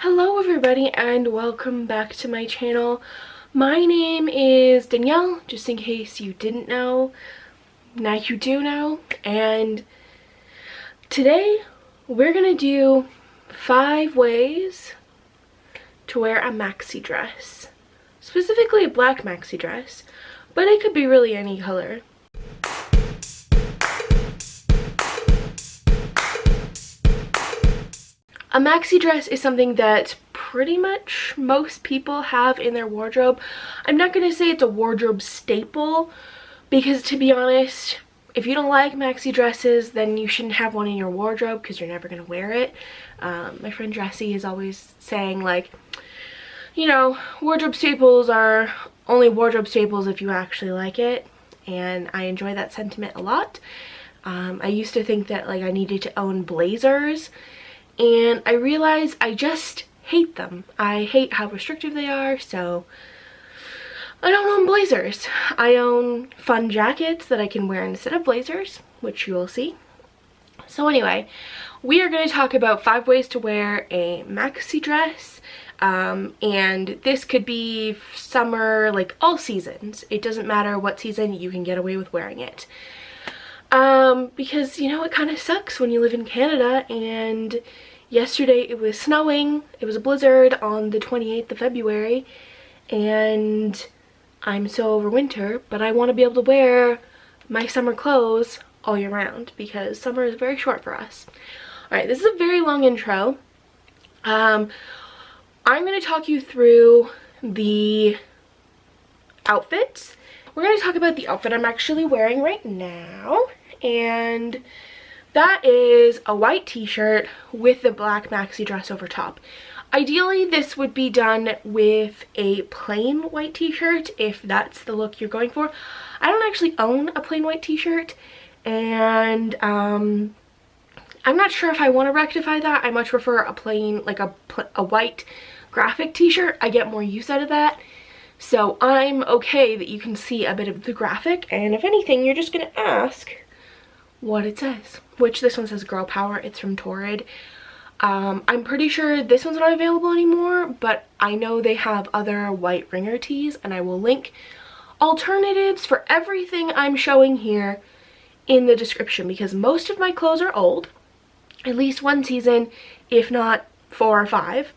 Hello everybody and welcome back to my channel. My name is Danielle, just in case you didn't know. Now you do know. And today we're gonna do 5 ways to wear a maxi dress. Specifically a black maxi dress, but it could be really any color. A maxi dress is something that pretty much most people have in their wardrobe. I'm not going to say it's a wardrobe staple because, to be honest, if you don't like maxi dresses, then you shouldn't have one in your wardrobe because you're never going to wear it. My friend Jessie is always saying, like, you know, wardrobe staples are only wardrobe staples if you actually like it, and I enjoy that sentiment a lot. I used to think that, like, I needed to own blazers, and I realized I just hate them. I hate how restrictive they are, so I don't own blazers. I own fun jackets that I can wear instead of blazers, which you will see. So anyway, we are going to talk about 5 ways to wear a maxi dress. And this could be summer, like all seasons. It doesn't matter what season, you can get away with wearing it. Because, you know, it kind of sucks when you live in Canada, and yesterday it was snowing. It was a blizzard on the 28th of February, and I'm so over winter, but I want to be able to wear my summer clothes all year round because summer is very short for us. Alright, this is a very long intro. I'm going to talk you through the outfits. We're going to talk about the outfit I'm actually wearing right now, and that is a white t-shirt with the black maxi dress over top. Ideally, this would be done with a plain white t-shirt if that's the look you're going for. I don't actually own a plain white t-shirt, and I'm not sure if I want to rectify that. I much prefer a plain, like a white graphic t-shirt. I get more use out of that. So I'm okay that you can see a bit of the graphic, and if anything, you're just going to ask what it says. Which this one says Girl Power. It's from Torrid. I'm pretty sure this one's not available anymore, but I know they have other white ringer tees, and I will link alternatives for everything I'm showing here in the description, because most of my clothes are old. At least 1 season, if not 4 or 5.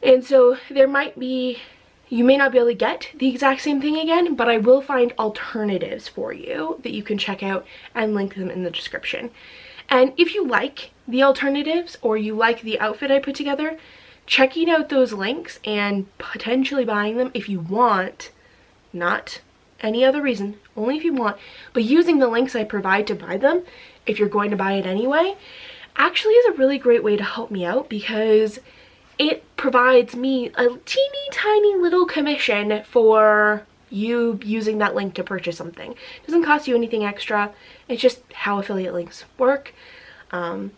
And so there might be, you may not be able to get the exact same thing again, but I will find alternatives for you that you can check out and link them in the description. And if you like the alternatives or you like the outfit I put together, checking out those links and potentially buying them if you want, not any other reason, only if you want, but using the links I provide to buy them, if you're going to buy it anyway, actually is a really great way to help me out, because it provides me a teeny tiny little commission for you using that link to purchase something. It doesn't cost you anything extra. It's just how affiliate links work. I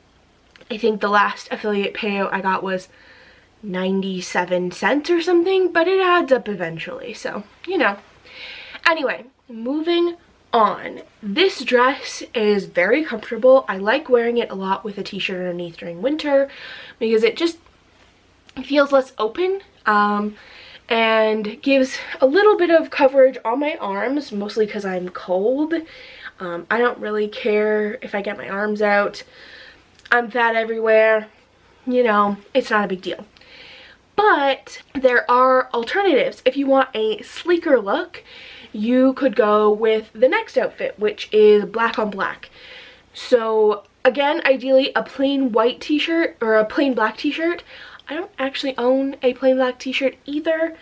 think the last affiliate payout I got was 97 cents or something, but it adds up eventually, so you know. Anyway, moving on. This dress is very comfortable. I like wearing it a lot with a t-shirt underneath during winter because it just feels less open, and gives a little bit of coverage on my arms, mostly because I'm cold. I don't really care if I get my arms out. I'm fat everywhere. You know, it's not a big deal. But there are alternatives. If you want a sleeker look, you could go with the next outfit, which is black on black. So again, ideally a plain white t-shirt or a plain black t-shirt. I don't actually own a plain black t-shirt either.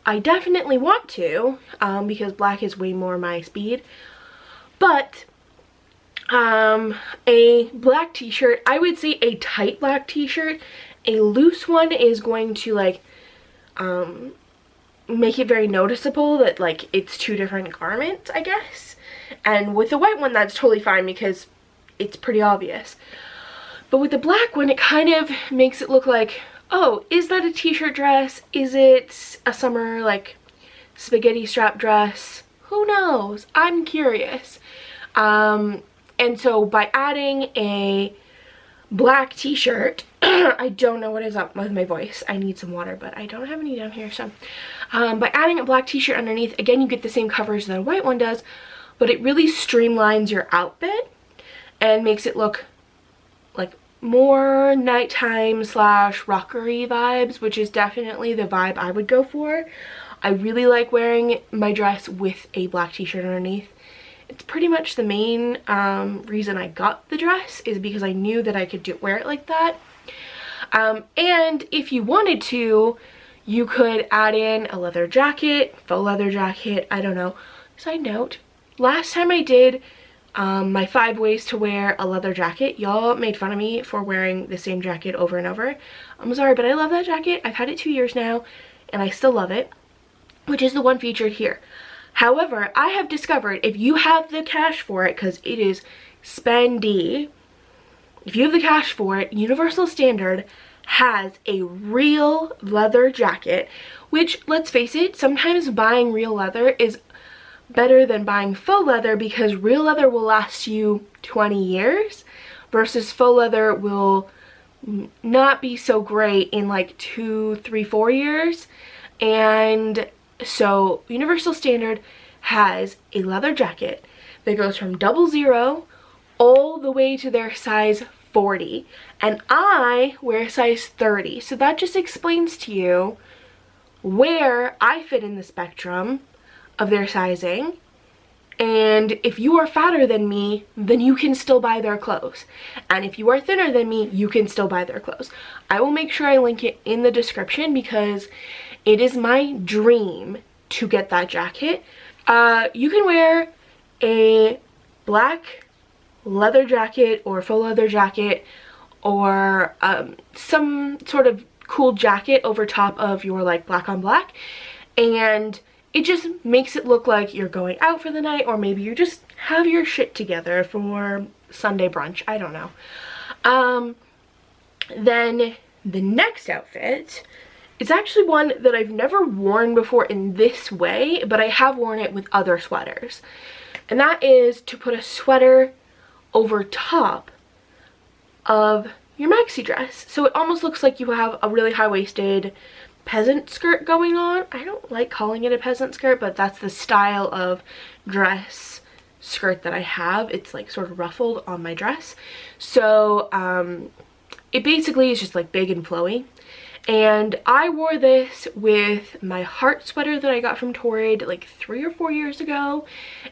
I definitely want to, because black is way more my speed. But a black t-shirt, I would say a tight black t-shirt. A loose one is going to, like, make it very noticeable that, like, it's 2 different garments, I guess. And with the white one, that's totally fine because it's pretty obvious. But with the black one, it kind of makes it look like, oh, is that a t-shirt dress? Is it a summer, like, spaghetti strap dress? Who knows? I'm curious. And so by adding a black t-shirt I don't know what is up with my voice. I need some water, but I don't have any down here. So by adding a black t-shirt underneath, again, you get the same coverage that a white one does, but it really streamlines your outfit and makes it look like more nighttime slash rockery vibes, which is definitely the vibe I would go for. I really like wearing my dress with a black t-shirt underneath. It's pretty much the main reason I got the dress, is because I knew that I could wear it like that. And if you wanted to, you could add in a leather jacket, faux leather jacket, I don't know. Side note, last time I did my 5 ways to wear a leather jacket, y'all made fun of me for wearing the same jacket over and over. I'm sorry, but I love that jacket. I've had it 2 years now, and I still love it, which is the one featured here. However, I have discovered if you have the cash for it, because it is spendy, if you have the cash for it, Universal Standard has a real leather jacket, which, let's face it, sometimes buying real leather is better than buying faux leather, because real leather will last you 20 years versus faux leather will not be so great in like 2, 3, 4 years. And so Universal Standard has a leather jacket that goes from 00 all the way to their size 40, and I wear a size 30. So that just explains to you where I fit in the spectrum of their sizing. And if you are fatter than me, then you can still buy their clothes. And if you are thinner than me, you can still buy their clothes. I will make sure I link it in the description, because it is my dream to get that jacket. You can wear a black leather jacket or faux leather jacket, or some sort of cool jacket over top of your like black on black, and it just makes it look like you're going out for the night, or maybe you just have your shit together for Sunday brunch. I don't know. Then the next outfit is actually one that I've never worn before in this way, but I have worn it with other sweaters, and that is to put a sweater over top of your maxi dress. So it almost looks like you have a really high-waisted peasant skirt going on. I don't like calling it a peasant skirt, but that's the style of dress skirt that I have. It's like sort of ruffled on my dress. So it basically is just like big and flowy. And I wore this with my heart sweater that I got from Torrid like 3 or 4 years ago,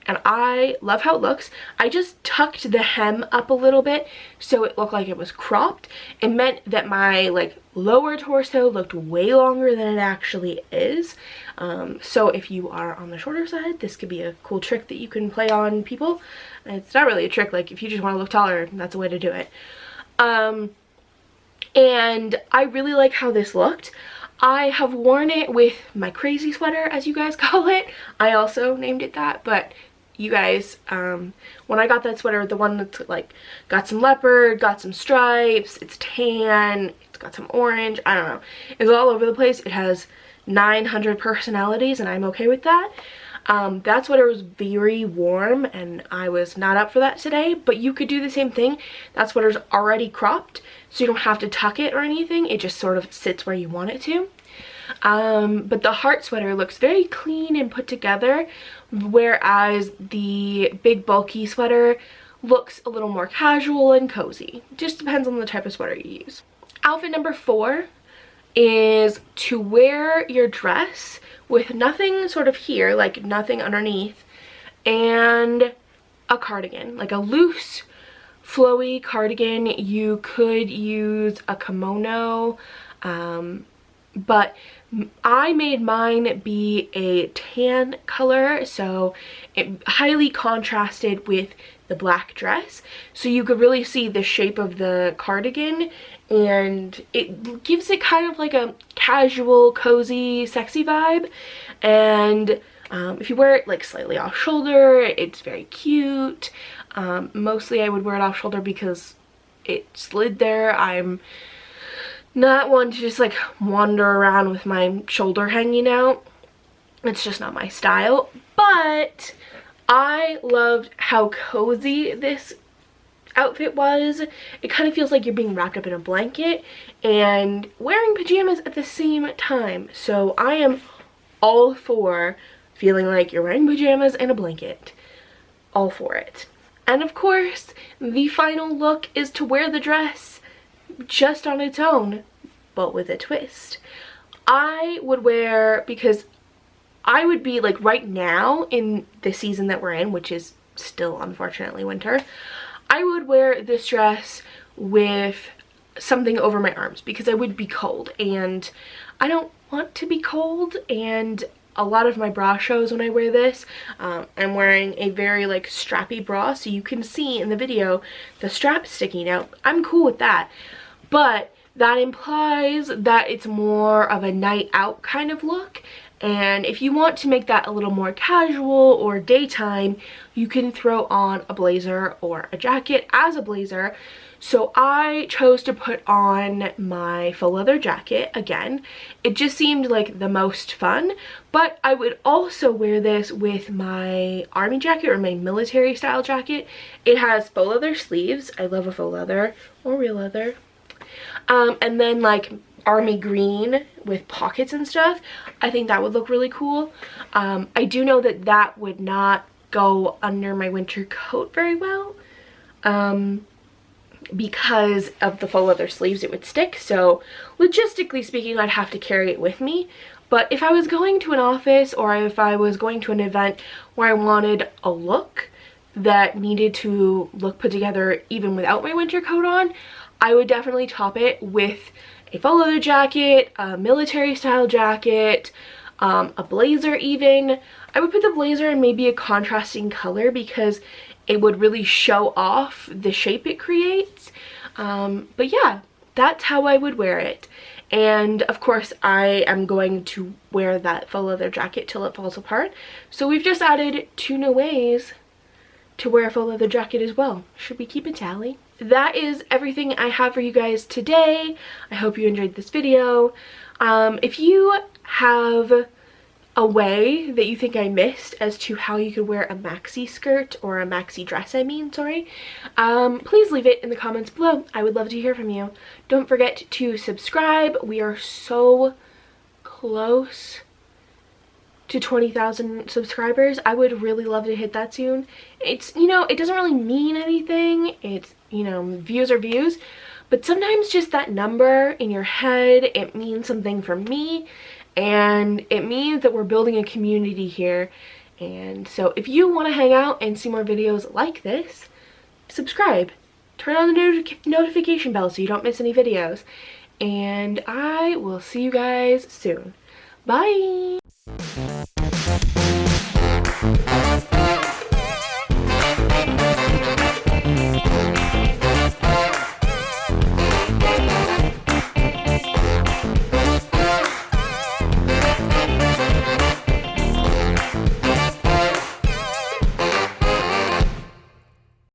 and I love how it looks. I just tucked the hem up a little bit so it looked like it was cropped. It meant that my like lower torso looked way longer than it actually is. So if you are on the shorter side, this could be a cool trick that you can play on people. It's not really a trick, like if you just want to look taller, that's a way to do it. And I really like how this looked. I have worn it with my crazy sweater, as you guys call it. I also named it that, but you guys, when I got that sweater, the one that's like got some leopard, got some stripes, it's tan, it's got some orange, I don't know. It's all over the place. It has 900 personalities, and I'm okay with that. That sweater was very warm, and I was not up for that today, but you could do the same thing. That sweater's already cropped, so you don't have to tuck it or anything. It just sort of sits where you want it to. But the heart sweater looks very clean and put together, whereas the big bulky sweater looks a little more casual and cozy. Just depends on the type of sweater you use. Outfit number 4 is to wear your dress with nothing sort of here, like nothing underneath, and a cardigan, like a loose flowy cardigan. You could use a kimono, but I made mine be a tan color, so it highly contrasted with the black dress, so you could really see the shape of the cardigan, and it gives it kind of like a casual, cozy, sexy vibe. And if you wear it like slightly off shoulder, it's very cute. Mostly I would wear it off shoulder because it slid there. I'm not one to just like wander around with my shoulder hanging out. It's just not my style, but I loved how cozy this outfit was. It kind of feels like you're being wrapped up in a blanket and wearing pajamas at the same time. So I am all for feeling like you're wearing pajamas and a blanket. All for it. And of course, the final look is to wear the dress just on its own, but with a twist. I would wear, because I would be like right now in the season that we're in, which is still unfortunately winter, I would wear this dress with something over my arms because I would be cold, and I don't want to be cold. And a lot of my bra shows when I wear this. I'm wearing a very like strappy bra, so you can see in the video the strap sticking out. I'm cool with that, but that implies that it's more of a night out kind of look. And if you want to make that a little more casual or daytime, you can throw on a blazer or a jacket as a blazer. So I chose to put on my faux leather jacket again. It just seemed like the most fun, but I would also wear this with my army jacket or my military style jacket. It has faux leather sleeves. I love a faux leather or real leather. And then like army green with pockets and stuff. I think that would look really cool. I do know that that would not go under my winter coat very well. Because of the faux leather sleeves, it would stick. So logistically speaking, I'd have to carry it with me. But if I was going to an office or if I was going to an event where I wanted a look that needed to look put together even without my winter coat on, I would definitely top it with a faux leather jacket, a military style jacket, a blazer even. I would put the blazer in maybe a contrasting color because it would really show off the shape it creates. But yeah, that's how I would wear it. And of course I am going to wear that faux leather jacket till it falls apart. So we've just added 2 new ways to wear a faux leather jacket as well. Should we keep a tally? That is everything I have for you guys today. I hope you enjoyed this video. If you have a way that you think I missed as to how you could wear a maxi skirt or a maxi dress, please leave it in the comments below. I would love to hear from you. Don't forget to subscribe. We are so close to 20,000 subscribers. I would really love to hit that soon. It's, you know, it doesn't really mean anything. It's, you know, views are views, but sometimes just that number in your head, it means something for me. And it means that we're building a community here. And so if you want to hang out and see more videos like this, subscribe. Turn on the notification bell so you don't miss any videos. And I will see you guys soon. Bye!